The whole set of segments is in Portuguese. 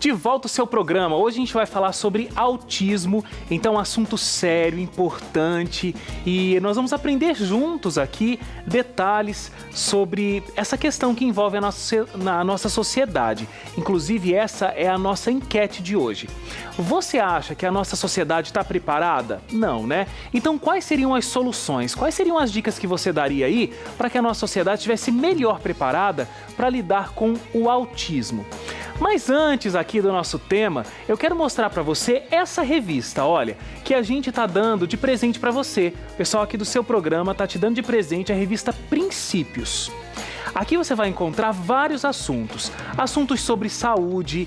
De volta ao seu programa. Hoje a gente vai falar sobre autismo, então assunto sério, importante, e nós vamos aprender juntos aqui detalhes sobre essa questão que envolve a nossa sociedade. Inclusive, essa é a nossa enquete de hoje. Você acha que a nossa sociedade está preparada? Não, né? Então, quais seriam as soluções? Quais seriam as dicas que você daria aí para que a nossa sociedade estivesse melhor preparada para lidar com o autismo? Mas antes aqui do nosso tema, eu quero mostrar para você essa revista, olha, que a gente tá dando de presente para você. O pessoal aqui do seu programa tá te dando de presente a revista Princípios. Aqui você vai encontrar vários assuntos sobre saúde,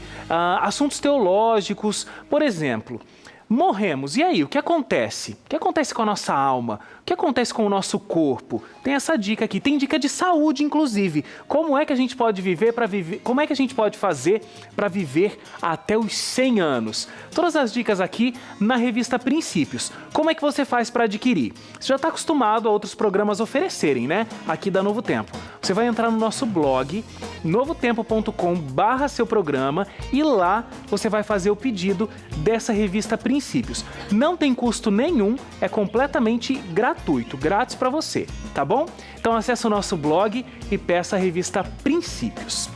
assuntos teológicos, por exemplo. Morremos, e aí, o que acontece? O que acontece com a nossa alma? O que acontece com o nosso corpo? Tem essa dica aqui, tem dica de saúde, inclusive. Como é que a gente pode como é que a gente pode fazer para viver até os 100 anos? Todas as dicas aqui na revista Princípios. Como é que você faz para adquirir? Você já está acostumado a outros programas oferecerem, né? Aqui da Novo Tempo. Você vai entrar no nosso blog, novotempo.com/seu programa, e lá você vai fazer o pedido dessa revista Princípios. Não tem custo nenhum, é completamente gratuito, grátis para você, tá bom? Então acesse o nosso blog e peça a revista Princípios.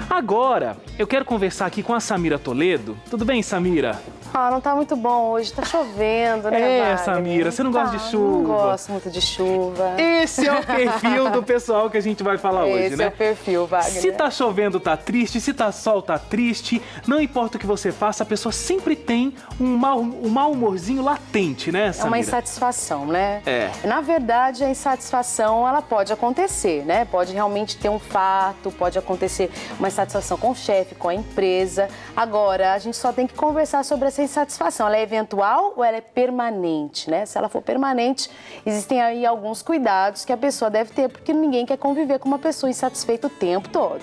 Agora, eu quero conversar aqui com a Samira Toledo. Tudo bem, Samira? Não tá muito bom hoje, tá chovendo, né, Wagner? Samira, você não gosta de chuva? Não gosto muito de chuva. Esse é o perfil do pessoal que a gente vai falar hoje, né? Esse é o perfil, Wagner. Se tá chovendo, tá triste. Se tá sol, tá triste. Não importa o que você faça, a pessoa sempre tem um mau humorzinho latente, né, Samira? É uma insatisfação, né? É. Na verdade, a insatisfação, ela pode acontecer, né? Pode realmente ter um fato, pode acontecer uma insatisfação com o chefe, com a empresa. Agora, a gente só tem que conversar sobre essa insatisfação. Ela é eventual ou ela é permanente, né? Se ela for permanente, existem aí alguns cuidados que a pessoa deve ter, porque ninguém quer conviver com uma pessoa insatisfeita o tempo todo.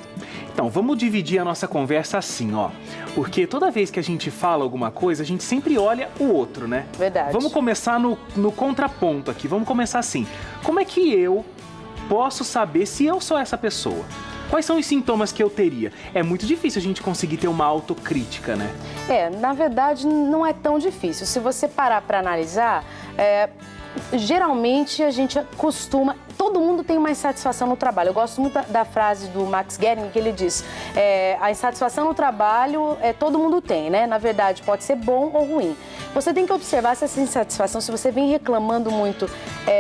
Então, vamos dividir a nossa conversa assim, ó. Porque toda vez que a gente fala alguma coisa, a gente sempre olha o outro, né? Verdade. Vamos começar no contraponto aqui. Vamos começar assim. Como é que eu posso saber se eu sou essa pessoa? Quais são os sintomas que eu teria? É muito difícil a gente conseguir ter uma autocrítica, né? Na verdade, não é tão difícil. Se você parar para analisar, geralmente a gente costuma... Todo mundo tem uma insatisfação no trabalho. Eu gosto muito da frase do Max Gehring, que ele diz, a insatisfação no trabalho todo mundo tem, né? Na verdade, pode ser bom ou ruim. Você tem que observar se essa insatisfação, se você vem reclamando muito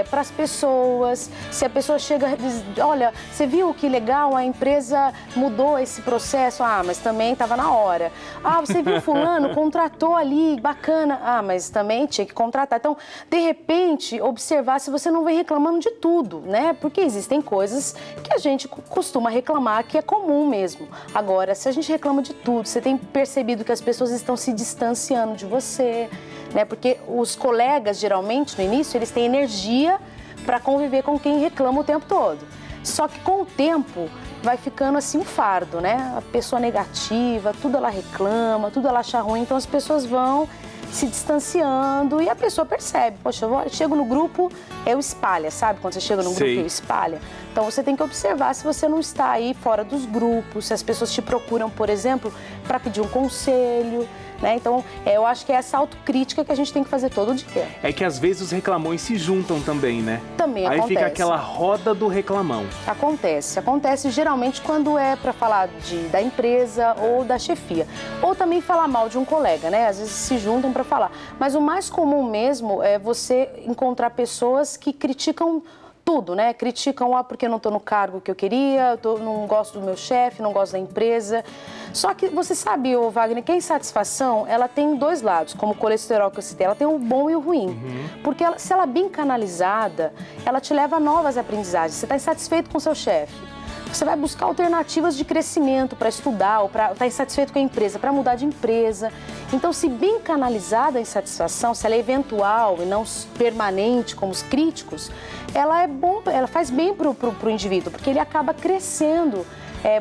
para as pessoas, se a pessoa chega e diz, olha, você viu que legal, a empresa mudou esse processo, mas também estava na hora. Você viu fulano, contratou ali, bacana, mas também tinha que contratar. Então, de repente, observar se você não vem reclamando de tudo, né? Porque existem coisas que a gente costuma reclamar, que é comum mesmo. Agora, se a gente reclama de tudo, você tem percebido que as pessoas estão se distanciando de você, né? Porque os colegas, geralmente, no início, eles têm energia para conviver com quem reclama o tempo todo. Só que com o tempo vai ficando assim um fardo, né? A pessoa negativa, tudo ela reclama, tudo ela acha ruim, então as pessoas vão se distanciando e a pessoa percebe, poxa, eu chego no grupo, eu espalha, sabe? Quando você chega no grupo, eu espalha. Então você tem que observar se você não está aí fora dos grupos, se as pessoas te procuram, por exemplo, para pedir um conselho, né? Então, eu acho que é essa autocrítica que a gente tem que fazer todo dia. É que às vezes os reclamões se juntam também, né? Também aí acontece. Fica aquela roda do reclamão. Acontece geralmente quando é para falar da empresa ou da chefia. Ou também falar mal de um colega, né? Às vezes se juntam para falar. Mas o mais comum mesmo é você encontrar pessoas que criticam tudo, né? Criticam, porque eu não estou no cargo que eu queria, não gosto do meu chefe, não gosto da empresa. Só que você sabe, Wagner, que a insatisfação, ela tem dois lados, como o colesterol que eu citei, ela tem o bom e o ruim. Porque se ela é bem canalizada, ela te leva a novas aprendizagens. Você está insatisfeito com o seu chefe, você vai buscar alternativas de crescimento para estudar ou para estar insatisfeito com a empresa, para mudar de empresa. Então, se bem canalizada a insatisfação, se ela é eventual e não permanente, como os críticos, ela é bom, ela faz bem para o indivíduo, porque ele acaba crescendo,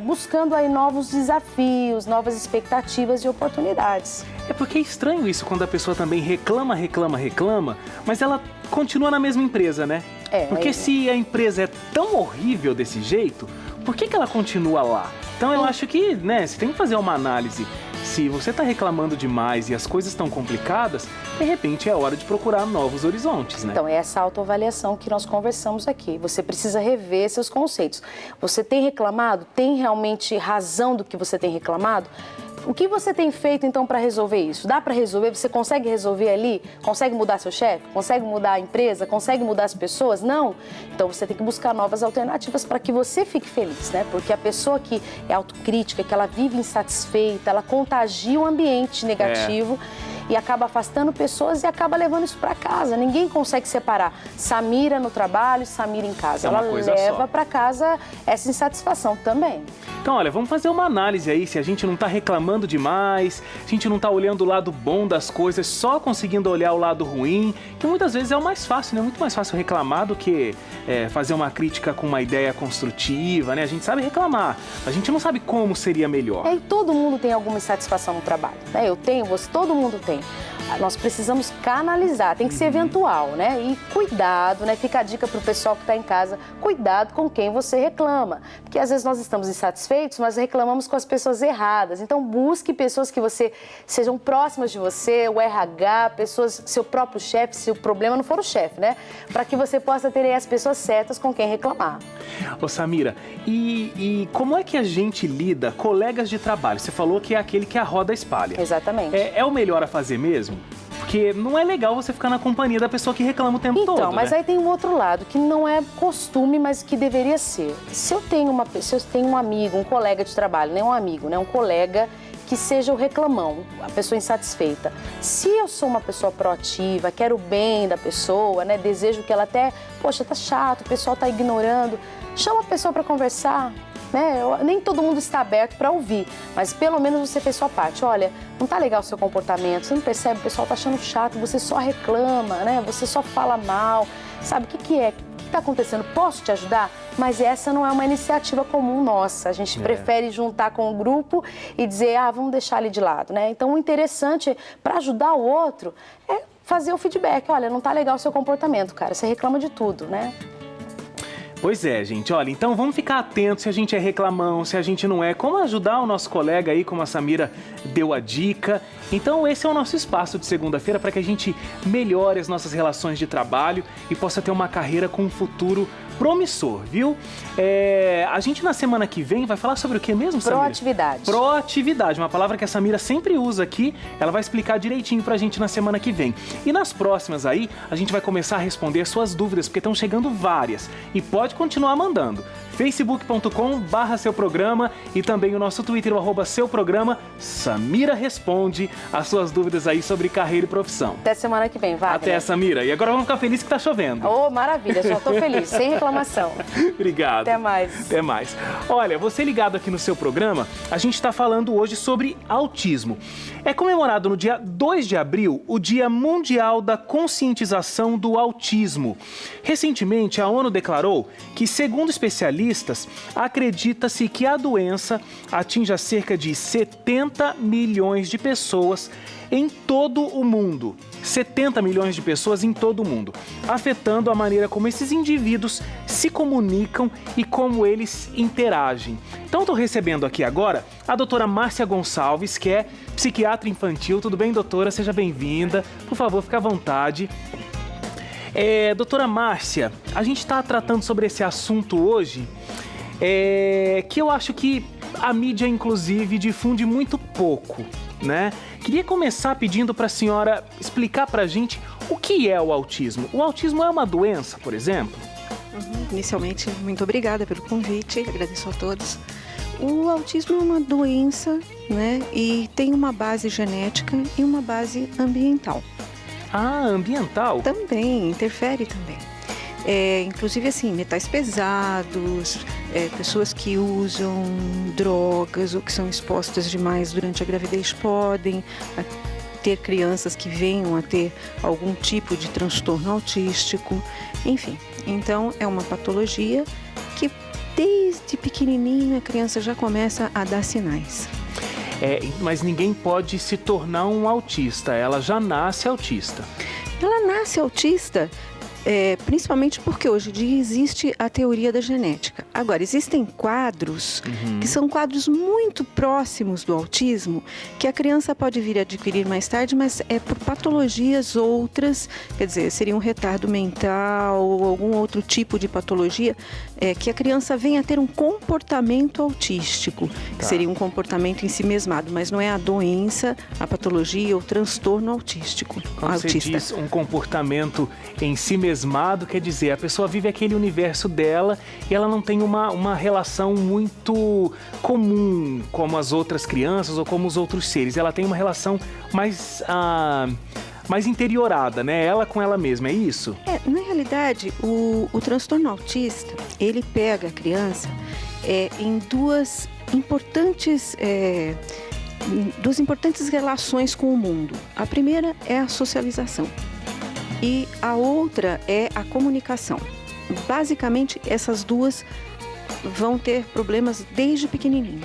buscando aí novos desafios, novas expectativas e oportunidades. É porque é estranho isso quando a pessoa também reclama, mas ela continua na mesma empresa, né? Porque se a empresa é tão horrível desse jeito, por que ela continua lá? Então eu acho que, né, você tem que fazer uma análise. se você está reclamando demais e as coisas estão complicadas, de repente é hora de procurar novos horizontes, né? Então, é essa autoavaliação que nós conversamos aqui. Você precisa rever seus conceitos. Você tem reclamado? Tem realmente razão do que você tem reclamado? O que você tem feito, então, para resolver isso? Dá para resolver? Você consegue resolver ali? Consegue mudar seu chefe? Consegue mudar a empresa? Consegue mudar as pessoas? Não? Então, você tem que buscar novas alternativas para que você fique feliz, né? Porque a pessoa que é autocrítica, que ela vive insatisfeita, ela contagia o ambiente negativo e acaba afastando pessoas e acaba levando isso para casa. Ninguém consegue separar Samira no trabalho e Samira em casa. Ela leva para casa essa insatisfação também. Então, olha, vamos fazer uma análise aí, se a gente não está reclamando demais, se a gente não está olhando o lado bom das coisas, só conseguindo olhar o lado ruim, que muitas vezes é o mais fácil, né? Muito mais fácil reclamar do que fazer uma crítica com uma ideia construtiva, né? A gente sabe reclamar, a gente não sabe como seria melhor. E todo mundo tem alguma insatisfação no trabalho, né? Eu tenho, você, todo mundo tem. Nós precisamos canalizar, tem que ser eventual, né? E cuidado, né? Fica a dica para o pessoal que está em casa, cuidado com quem você reclama. Porque às vezes nós estamos insatisfeitos, mas reclamamos com as pessoas erradas. Então busque pessoas que sejam próximas de você, o RH, pessoas, seu próprio chefe, se o problema não for o chefe, né? Para que você possa ter aí as pessoas certas com quem reclamar. Ô Samira, e como é que a gente lida, colegas de trabalho? Você falou que é aquele que a roda espalha. Exatamente. É o melhor a fazer mesmo? Porque não é legal você ficar na companhia da pessoa que reclama o tempo todo, Então, mas né? aí tem um outro lado, que não é costume, mas que deveria ser. Se eu tenho um amigo, um colega de trabalho, nem um amigo, né? Um colega que seja o reclamão, a pessoa insatisfeita. Se eu sou uma pessoa proativa, quero o bem da pessoa, né? Desejo que ela até, poxa, tá chato, o pessoal tá ignorando, chama a pessoa para conversar. Né? Nem todo mundo está aberto para ouvir, mas pelo menos você fez sua parte. Olha, não tá legal o seu comportamento, você não percebe, o pessoal tá achando chato, você só reclama, né? Você só fala mal, sabe? O que é? O que está acontecendo? Posso te ajudar? Mas essa não é uma iniciativa comum nossa. A gente prefere juntar com o grupo e dizer, vamos deixar ele de lado, né? Então, o interessante para ajudar o outro é fazer o feedback. Olha, não tá legal o seu comportamento, cara, você reclama de tudo, né? Pois é, gente. Olha, então vamos ficar atentos se a gente é reclamão, se a gente não é. Como ajudar o nosso colega aí, como a Samira deu a dica. Então esse é o nosso espaço de segunda-feira para que a gente melhore as nossas relações de trabalho e possa ter uma carreira com um futuro promissor, viu? A gente na semana que vem vai falar sobre o que mesmo, Samira? Proatividade. Proatividade, uma palavra que a Samira sempre usa aqui. Ela vai explicar direitinho pra gente na semana que vem. E nas próximas aí, a gente vai começar a responder suas dúvidas, porque estão chegando várias. E pode continuar mandando. facebook.com/seuprograma e também o nosso Twitter, o @seuprograma. Samira responde as suas dúvidas aí sobre carreira e profissão. Até semana que vem, Wagner. Até, Samira. E agora vamos ficar felizes que tá chovendo. Oh, maravilha, já tô feliz, sem reclamação. Obrigado. Até mais. Até mais. Olha, você ligado aqui no seu programa, a gente está falando hoje sobre autismo. É comemorado no dia 2 de abril o Dia Mundial da Conscientização do Autismo. Recentemente, a ONU declarou que, segundo especialistas, acredita-se que a doença atinja cerca de 70 milhões de pessoas em todo o mundo. 70 milhões de pessoas em todo o mundo, afetando a maneira como esses indivíduos se comunicam e como eles interagem. Então, estou recebendo aqui agora a doutora Márcia Gonçalves, que é psiquiatra infantil. Tudo bem, doutora? Seja bem-vinda. Por favor, fique à vontade. Doutora Márcia, a gente está tratando sobre esse assunto hoje, que eu acho que a mídia, inclusive, difunde muito pouco, né? Queria começar pedindo para a senhora explicar para a gente o que é o autismo. O autismo é uma doença, por exemplo? Inicialmente, muito obrigada pelo convite, agradeço a todos. O autismo é uma doença, né? E tem uma base genética e uma base ambiental. Ah, ambiental? Também, interfere também. Inclusive, assim, metais pesados, pessoas que usam drogas ou que são expostas demais durante a gravidez podem ter crianças que venham a ter algum tipo de transtorno autístico, enfim. Então, é uma patologia que desde pequenininho a criança já começa a dar sinais. Mas ninguém pode se tornar um autista, ela já nasce autista. Ela nasce autista Principalmente porque hoje em dia existe a teoria da genética. Agora, existem quadros que são quadros muito próximos do autismo, que a criança pode vir a adquirir mais tarde, mas é por patologias outras, quer dizer, seria um retardo mental ou algum outro tipo de patologia, que a criança vem a ter um comportamento autístico, que seria um comportamento ensimesmado, mas não é a doença, a patologia ou transtorno autístico. Quando você diz um comportamento ensimesmado, quer dizer, a pessoa vive aquele universo dela e ela não tem uma relação muito comum como as outras crianças ou como os outros seres. Ela tem uma relação mais interiorada, né? Ela com ela mesma, é isso? Na realidade, o transtorno autista, ele pega a criança em duas importantes relações com o mundo. A primeira é a socialização e a outra é a comunicação. Basicamente, essas duas vão ter problemas desde pequenininho.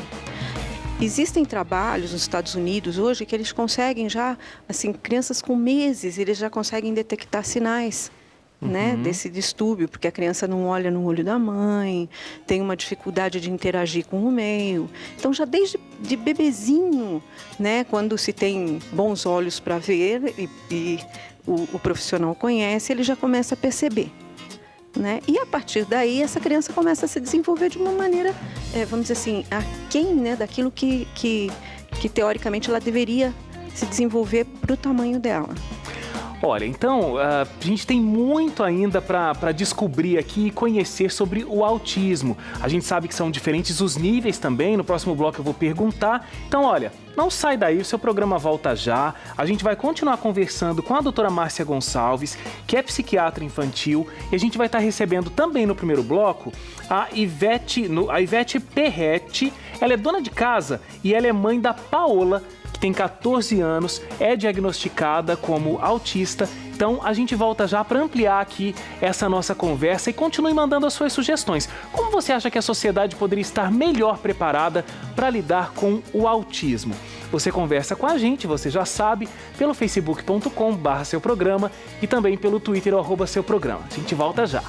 Existem trabalhos nos Estados Unidos hoje que eles conseguem já, assim, crianças com meses, eles já conseguem detectar sinais, né, desse distúrbio, porque a criança não olha no olho da mãe, tem uma dificuldade de interagir com o meio. Então, já desde de bebezinho, né, quando se tem bons olhos para ver e o profissional conhece, ele já começa a perceber. Né? E a partir daí, essa criança começa a se desenvolver de uma maneira, vamos dizer assim, aquém, né, daquilo que teoricamente ela deveria se desenvolver para o tamanho dela. Olha, então, a gente tem muito ainda para descobrir aqui e conhecer sobre o autismo. A gente sabe que são diferentes os níveis também, no próximo bloco eu vou perguntar. Então, olha, não sai daí, o seu programa volta já. A gente vai continuar conversando com a doutora Márcia Gonçalves, que é psiquiatra infantil, e a gente vai estar recebendo também no primeiro bloco a Ivete Perretti. Ela é dona de casa e ela é mãe da Paola, que tem 14 anos, é diagnosticada como autista. Então a gente volta já para ampliar aqui essa nossa conversa e continue mandando as suas sugestões. Como você acha que a sociedade poderia estar melhor preparada para lidar com o autismo? Você conversa com a gente, você já sabe, pelo facebook.com/seuprograma e também pelo Twitter @seuprograma. A gente volta já.